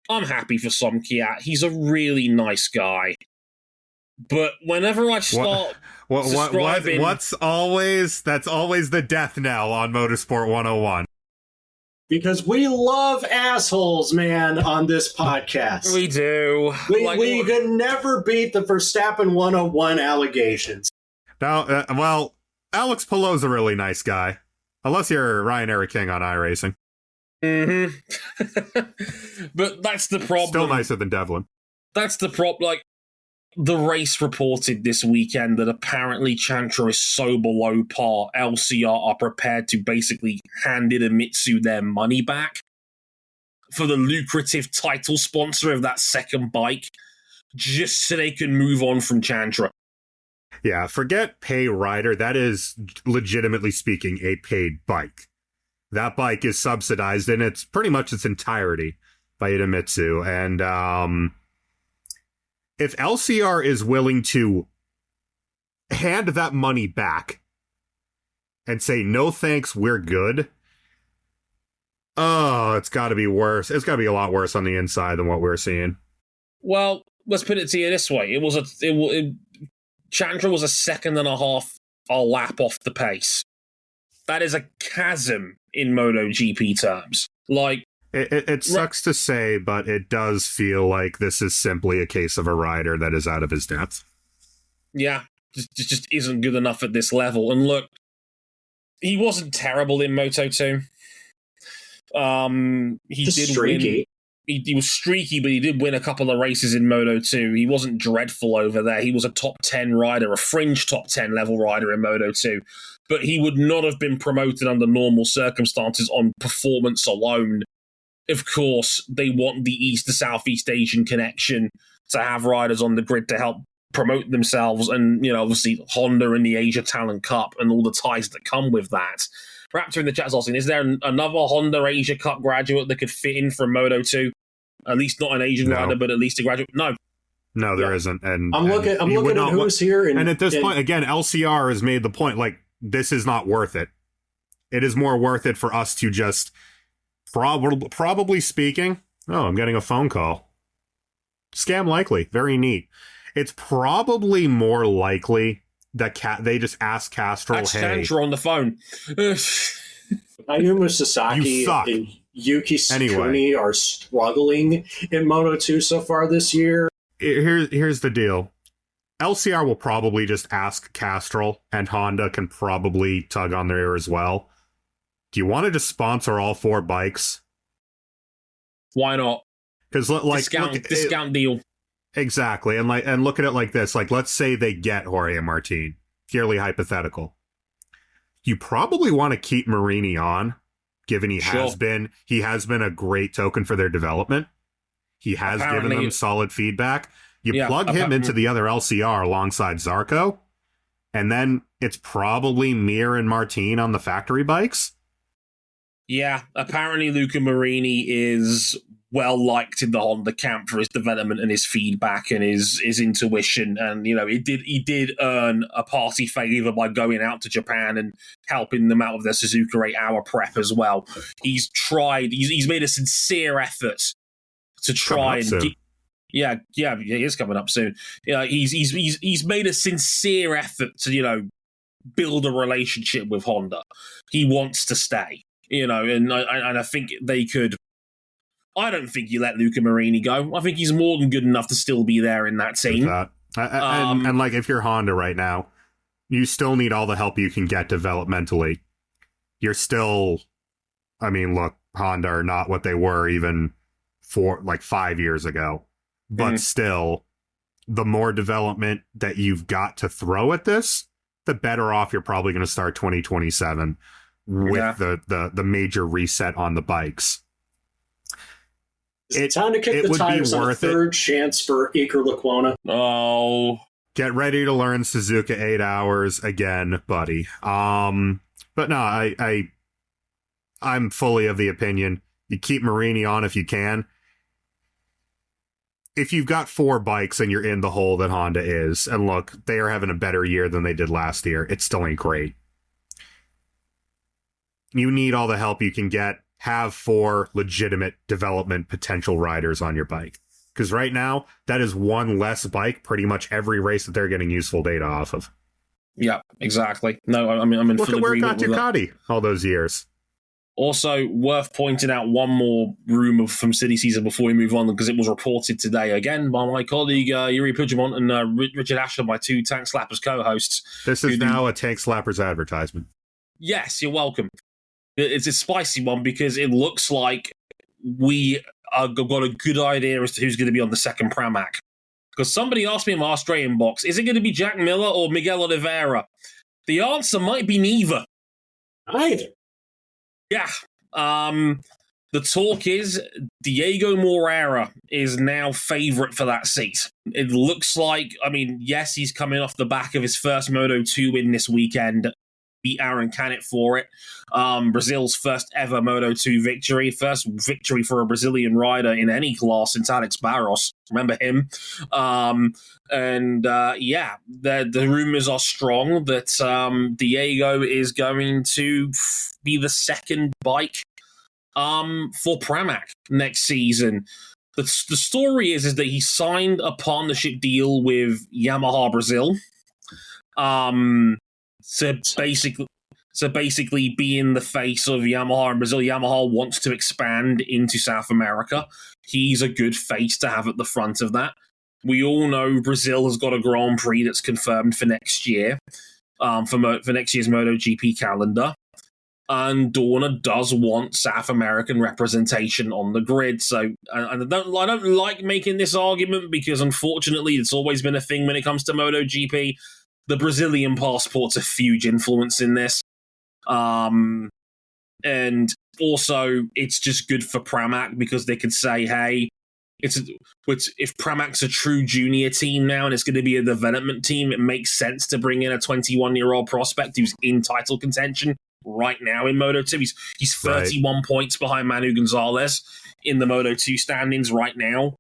I'm happy for Som Kiat. He's a really nice guy. But whenever I start describing... that's always the death knell on Motorsport 101. Because we love assholes, man, on this podcast. We do. We could never beat the Verstappen 101 allegations. Now, well, Alex Palou's a really nice guy. Unless you're Ryan Eric King on iRacing. Mm-hmm. But that's the problem. Still nicer than Devlin. That's the problem. Like, the race reported this weekend that apparently Chantra is so below par, LCR are prepared to basically hand Idemitsu their money back for the lucrative title sponsor of that second bike, just so they can move on from Chantra. Yeah, forget pay rider. That is, legitimately speaking, a paid bike. That bike is subsidized in its pretty much its entirety by Idemitsu. And if LCR is willing to hand that money back and say, no thanks, we're good, oh, it's got to be worse. It's got to be a lot worse on the inside than what we're seeing. Well, let's put it to you this way. Chandra was a second and a half a lap off the pace. That is a chasm in MotoGP terms. Like, It sucks to say, but it does feel like this is simply a case of a rider that is out of his depth. Yeah, just isn't good enough at this level. And look, he wasn't terrible in Moto2. He just did streaky. win. He was streaky, but he did win a couple of races in Moto2. He wasn't dreadful over there. He was a top 10 rider, a fringe top 10 level rider in Moto2. But he would not have been promoted under normal circumstances on performance alone. Of course, they want the East to Southeast Asian connection to have riders on the grid to help promote themselves. And, you know, obviously Honda and the Asia Talent Cup and all the ties that come with that. Raptor in the chat is asking, is there another Honda Asia Cup graduate that could fit in from Moto2? At least not an Asian rider, but at least a graduate. No, there isn't. And I'm looking at who's here. And at this point, again, LCR has made the point, like, this is not worth it. It is more worth it for us to just probably speaking. Oh, I'm getting a phone call. Scam likely. Very neat. It's probably more likely that they just ask Castrol, hey, on the phone. Ayumu Sasaki and Yuki Tsukuni are struggling in Moto2 so far this year. Here's the deal. LCR will probably just ask Castrol, and Honda can probably tug on their ear as well. Do you want to just sponsor all 4 bikes? Why not? Because discount deal. Exactly, and look at it like this. Like, let's say they get Jorge Martin. Purely hypothetical. You probably want to keep Marini on, given he has been a great token for their development. He has given them solid feedback. You plug him into the other LCR alongside Zarco, and then it's probably Mir and Martin on the factory bikes. Yeah, apparently Luca Marini is well liked in the Honda camp for his development and his feedback and his intuition, and you know he did earn a party favor by going out to Japan and helping them out with their Suzuka 8-hour prep as well. He's made a sincere effort to try and yeah, he is coming up soon. Yeah, he's made a sincere effort to, you know, build a relationship with Honda. He wants to stay, you know, and I think they could. I don't think you let Luca Marini go. I think he's more than good enough to still be there in that team. And like, if you're Honda right now, you still need all the help you can get developmentally. You're still, I mean, look, Honda are not what they were even 5 years ago. But still, the more development that you've got to throw at this, the better off you're probably going to start 2027 with the major reset on the bikes. It's time to kick the tires on a third chance for Iker Lecuona. Oh. Get ready to learn Suzuka 8 hours again, buddy. But no, I'm fully of the opinion you keep Marini on if you can. If you've got 4 bikes and you're in the hole that Honda is, and look, they are having a better year than they did last year, it still ain't great. you need all the help you can get. Have 4 legitimate development potential riders on your bike. Because right now, that is one less bike pretty much every race that they're getting useful data off of. Yeah, exactly. No, I'm in Look full at where it agreement got with that. Ducati all those years. Also, worth pointing out one more rumour from City Season before we move on, because it was reported today again by my colleague Yuri Pugimont and Richard Asher, my 2 Tank Slappers co-hosts. This is now a Tank Slappers advertisement. Yes, you're welcome. It's a spicy one because it looks like we got a good idea as to who's going to be on the second Pramac. Because somebody asked me in my Australian box, is it going to be Jack Miller or Miguel Oliveira? The answer might be neither. Either. Yeah. The talk is Diego Moreira is now favourite for that seat. It looks like, yes, he's coming off the back of his first Moto2 win this weekend. Beat Aaron Canet for it. Brazil's first ever Moto2 victory. First victory for a Brazilian rider in any class since Alex Barros. Remember him? The rumours are strong that Diego is going to be the second bike for Pramac next season. The story is that he signed a partnership deal with Yamaha Brazil. So basically being the face of Yamaha in Brazil, Yamaha wants to expand into South America. He's a good face to have at the front of that. We all know Brazil has got a Grand Prix that's confirmed for next year, for next year's MotoGP calendar. And Dorna does want South American representation on the grid. So I don't like making this argument because unfortunately it's always been a thing when it comes to MotoGP. The Brazilian passport's a huge influence in this. And also, it's just good for Pramac because they could say, hey, if Pramac's a true junior team now and it's going to be a development team, it makes sense to bring in a 21-year-old prospect who's in title contention right now in Moto2. He's 31 points behind Manu Gonzalez in the Moto2 standings right now.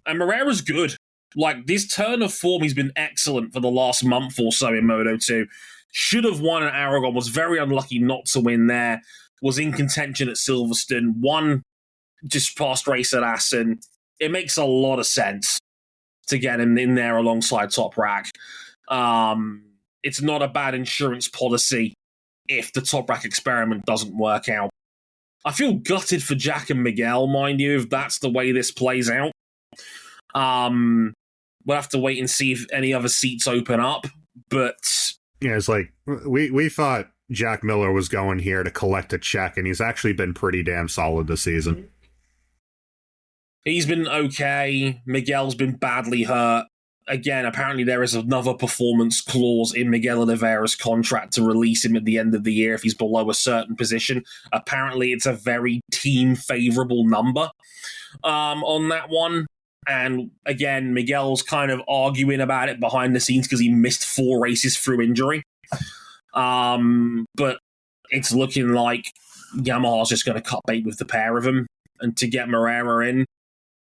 And Moreira's good. Like, this turn of form, he's been excellent for the last month or so in Moto2. Should have won at Aragon, was very unlucky not to win there, was in contention at Silverstone, won just past race at Assen. It makes a lot of sense to get him in there alongside Toprak. It's not a bad insurance policy if the Toprak experiment doesn't work out. I feel gutted for Jack and Miguel, mind you, if that's the way this plays out. We'll have to wait and see if any other seats open up, but... Yeah, it's like, we thought Jack Miller was going here to collect a check, and he's actually been pretty damn solid this season. He's been okay. Miguel's been badly hurt. Again, apparently there is another performance clause in Miguel Oliveira's contract to release him at the end of the year if he's below a certain position. Apparently it's a very team-favourable number on that one. And again, Miguel's kind of arguing about it behind the scenes because he missed 4 races through injury. But it's looking like Yamaha's just going to cut bait with the pair of them and to get Moreira in.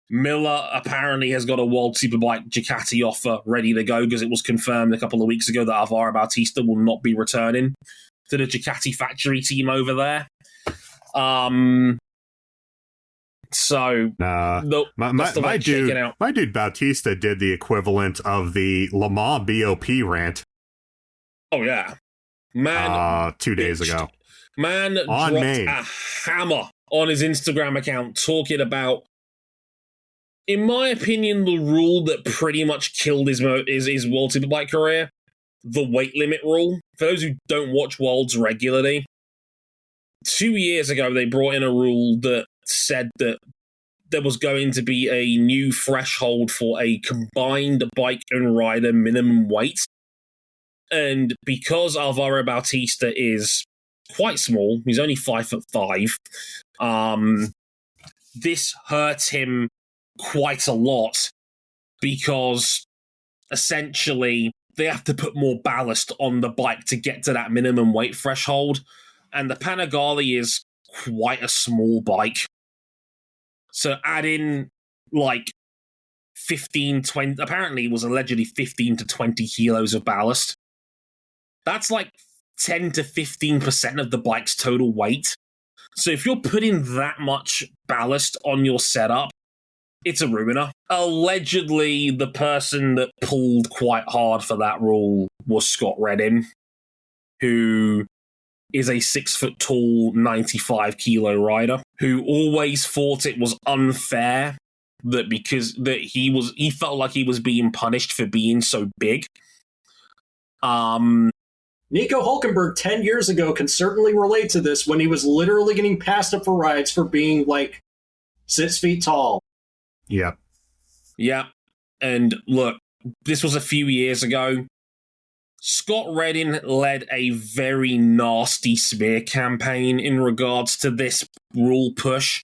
Miller apparently has got a World Superbike Ducati offer ready to go because it was confirmed a couple of weeks ago that Alvaro Bautista will not be returning to the Ducati factory team over there. So my dude Bautista did the equivalent of the Le Mans BOP rant. Oh yeah, man! 2 days ago, man dropped a hammer on his Instagram account talking about, in my opinion, the rule that pretty much killed his World Superbike career, the weight limit rule. For those who don't watch Worlds regularly, 2 years ago they brought in a rule that said that there was going to be a new threshold for a combined bike and rider minimum weight. And because Alvaro Bautista is quite small, he's only 5'5", this hurts him quite a lot because essentially they have to put more ballast on the bike to get to that minimum weight threshold. And the Panigale is quite a small bike. So add in like 15, 20, apparently it was allegedly 15 to 20 kilos of ballast. That's like 10 to 15% of the bike's total weight. So if you're putting that much ballast on your setup, it's a ruiner. Allegedly, the person that pulled quite hard for that rule was Scott Redding, who is a 6 foot tall, 95 kilo rider who always thought it was unfair that because that he felt like he was being punished for being so big. Nico Hulkenberg 10 years ago can certainly relate to this when he was literally getting passed up for rides for being like 6 feet tall. Yeah. Yeah. And look, this was a few years ago. Scott Redding led a very nasty smear campaign in regards to this rule push,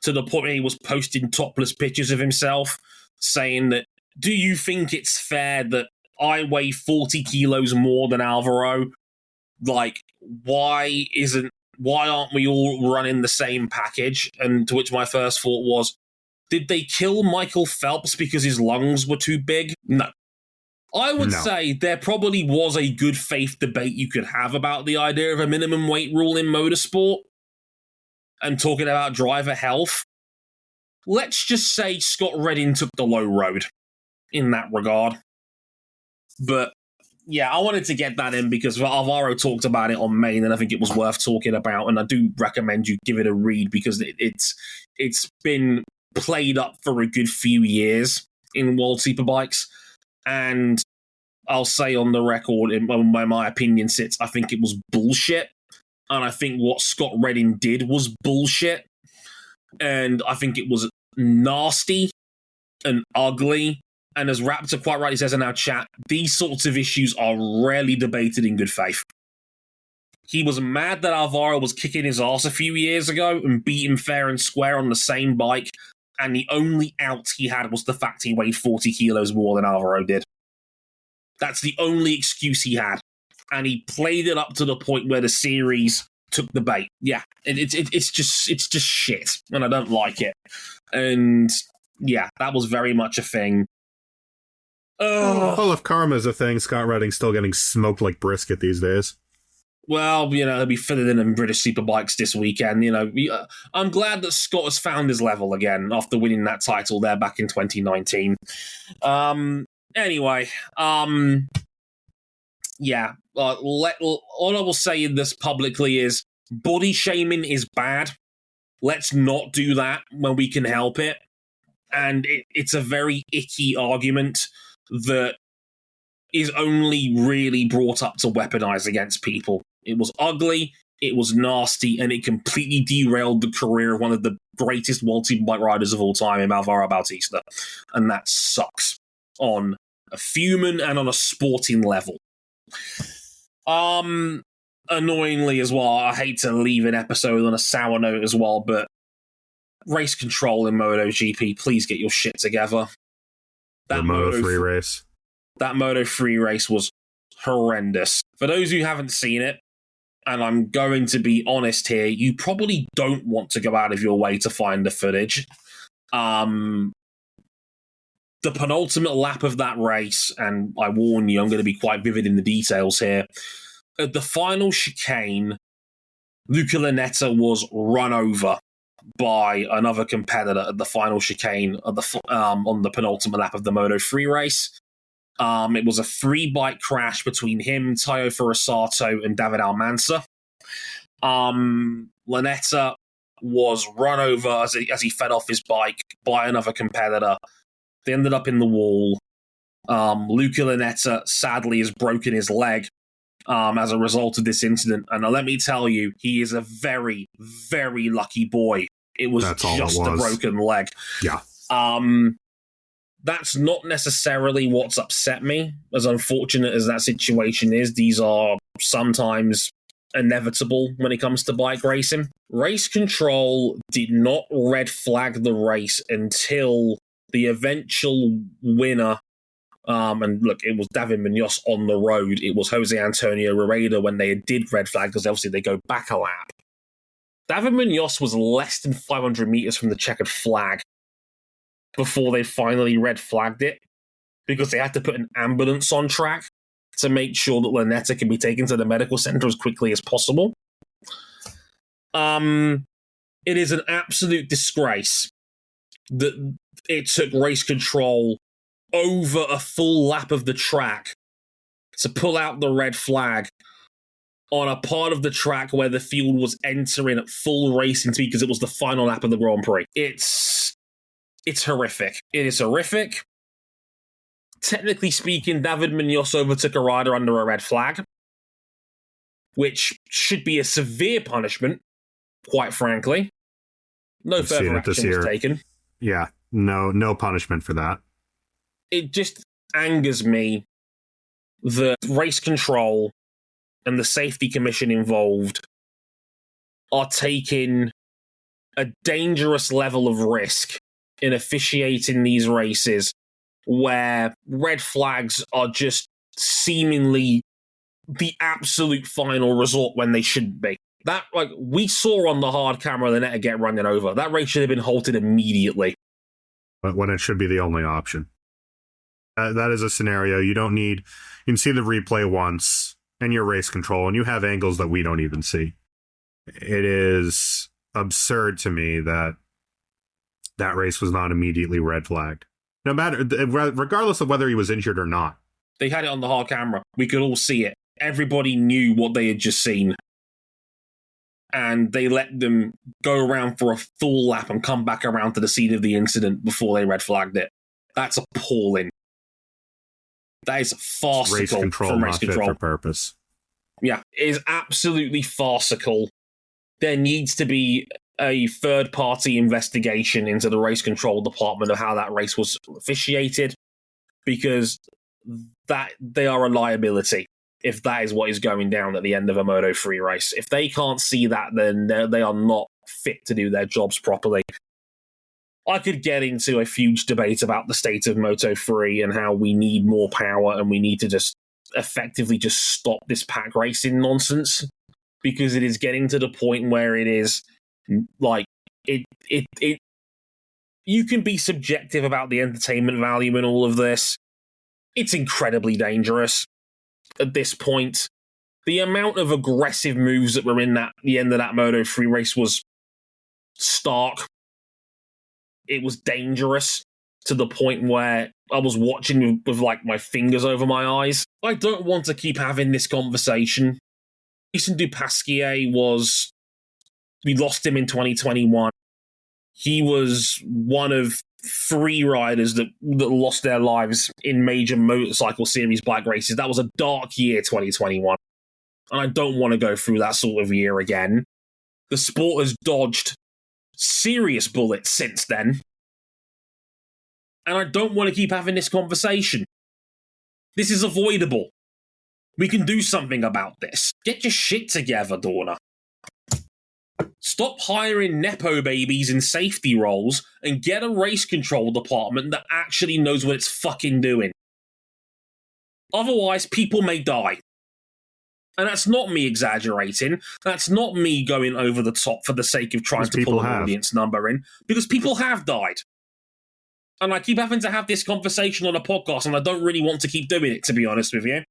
to the point where he was posting topless pictures of himself, saying that, do you think it's fair that I weigh 40 kilos more than Alvaro? Like, why aren't we all running the same package? And to which my first thought was, did they kill Michael Phelps because his lungs were too big? No. I would say there probably was a good faith debate you could have about the idea of a minimum weight rule in motorsport and talking about driver health. Let's just say Scott Redding took the low road in that regard. But yeah, I wanted to get that in because Alvaro talked about it on Main, and I think it was worth talking about. And I do recommend you give it a read because it's been played up for a good few years in World Superbikes. And I'll say on the record, where my opinion sits, I think it was bullshit. And I think what Scott Redding did was bullshit. And I think it was nasty and ugly. And as Raptor quite rightly says in our chat, these sorts of issues are rarely debated in good faith. He was mad that Alvaro was kicking his ass a few years ago and beat him fair and square on the same bike. And the only out he had was the fact he weighed 40 kilos more than Alvaro did. That's the only excuse he had. And he played it up to the point where the series took the bait. Yeah, it's just shit. And I don't like it. And yeah, that was very much a thing. Well, if karma's a thing, Scott Redding's still getting smoked like brisket these days. Well, he'll be filling in British Superbikes this weekend. I'm glad that Scott has found his level again after winning that title there back in 2019. Anyway, yeah. All I will say in this publicly is body shaming is bad. Let's not do that when we can help it. And it's a very icky argument that is only really brought up to weaponize against people. It was ugly, it was nasty, and it completely derailed the career of one of the greatest World Superbike riders of all time, in Alvaro Bautista. And that sucks on a human and on a sporting level. Annoyingly as well, I hate to leave an episode on a sour note as well, but race control in MotoGP, please get your shit together. The Moto3 race. That Moto3 race was horrendous. For those who haven't seen it, and I'm going to be honest here, you probably don't want to go out of your way to find the footage. The penultimate lap of that race, and I warn you, I'm going to be quite vivid in the details here. At the final chicane, Luca Lunetta was run over by another competitor at the final chicane of on the penultimate lap of the Moto3 race. It was a 3-bike crash between him, Tayo Furusato, and David Almanza. Lunetta was run over as he fed off his bike by another competitor. They ended up in the wall. Luca Lunetta sadly has broken his leg as a result of this incident. And let me tell you, he is a very, very lucky boy. It was just a broken leg. Yeah. That's not necessarily what's upset me. As unfortunate as that situation is, these are sometimes inevitable when it comes to bike racing. Race control did not red flag the race until the eventual winner, and look, it was David Munoz on the road. It was Jose Antonio Rueda when they did red flag, because obviously they go back a lap. David Munoz was less than 500 meters from the checkered flag before they finally red flagged it, because they had to put an ambulance on track to make sure that Lynetta can be taken to the medical center as quickly as possible. It is an absolute disgrace that it took race control over a full lap of the track to pull out the red flag on a part of the track where the field was entering at full racing speed because it was the final lap of the Grand Prix. It's horrific. It is horrific. Technically speaking, David Munoz overtook a rider under a red flag, which should be a severe punishment, quite frankly. No further action was taken. Yeah, no punishment for that. It just angers me that race control and the safety commission involved are taking a dangerous level of risk in officiating these races where red flags are just seemingly the absolute final resort when they shouldn't be. That, like, we saw on the hard camera the Lynetta get running over. That race should have been halted immediately. But when it should be the only option. That is a scenario you don't need. You can see the replay once and your race control, and you have angles that we don't even see. It is absurd to me that that race was not immediately red flagged. No matter, regardless of whether he was injured or not. They had it on the hard camera. We could all see it. Everybody knew what they had just seen. And they let them go around for a full lap and come back around to the scene of the incident before they red flagged it. That's appalling. That is farcical race control, from race not control. Fit for purpose. Yeah, it is absolutely farcical. There needs to be a third-party investigation into the race control department of how that race was officiated, because that they are a liability if that is what is going down at the end of a Moto3 race. If they can't see that, then they are not fit to do their jobs properly. I could get into a huge debate about the state of Moto3 and how we need more power and we need to just effectively just stop this pack racing nonsense, because it is getting to the point where it is like it you can be subjective about the entertainment value in all of this. It's incredibly dangerous at this point. The amount of aggressive moves that were in the end of that Moto3 race was stark. It was dangerous to the point where I was watching with like my fingers over my eyes. I don't want to keep having this conversation. Jason Dupasquier we lost him in 2021. He was one of 3 riders that lost their lives in major motorcycle series bike races. That was a dark year, 2021. And I don't want to go through that sort of year again. The sport has dodged serious bullets since then. And I don't want to keep having this conversation. This is avoidable. We can do something about this. Get your shit together, Dorna. Stop hiring Nepo babies in safety roles and get a race control department that actually knows what it's fucking doing. Otherwise, people may die. And that's not me exaggerating. That's not me going over the top for the sake of trying to pull an audience number in. Because people have died. And I keep having to have this conversation on a podcast, and I don't really want to keep doing it, to be honest with you.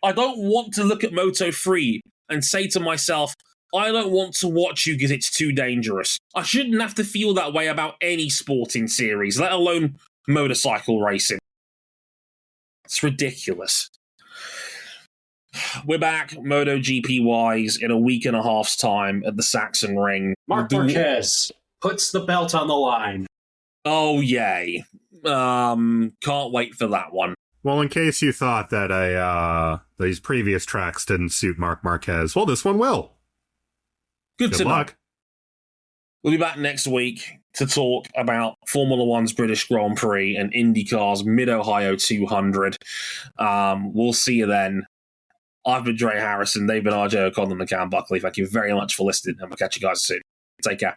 I don't want to look at Moto3 and say to myself, I don't want to watch you because it's too dangerous. I shouldn't have to feel that way about any sporting series, let alone motorcycle racing. It's ridiculous. We're back, MotoGP-wise, in a week and a half's time at the Saxon Ring. Marc Marquez puts the belt on the line. Oh, yay. Can't wait for that one. Well, in case you thought that these previous tracks didn't suit Marc Marquez, well, this one will. Good to luck. know. We'll be back next week to talk about Formula One's British Grand Prix and IndyCar's Mid-Ohio 200. We'll see you then. I've been Dre Harrison. They've been RJ O'Connell and Cam Buckley. Thank you very much for listening, and we'll catch you guys soon. Take care.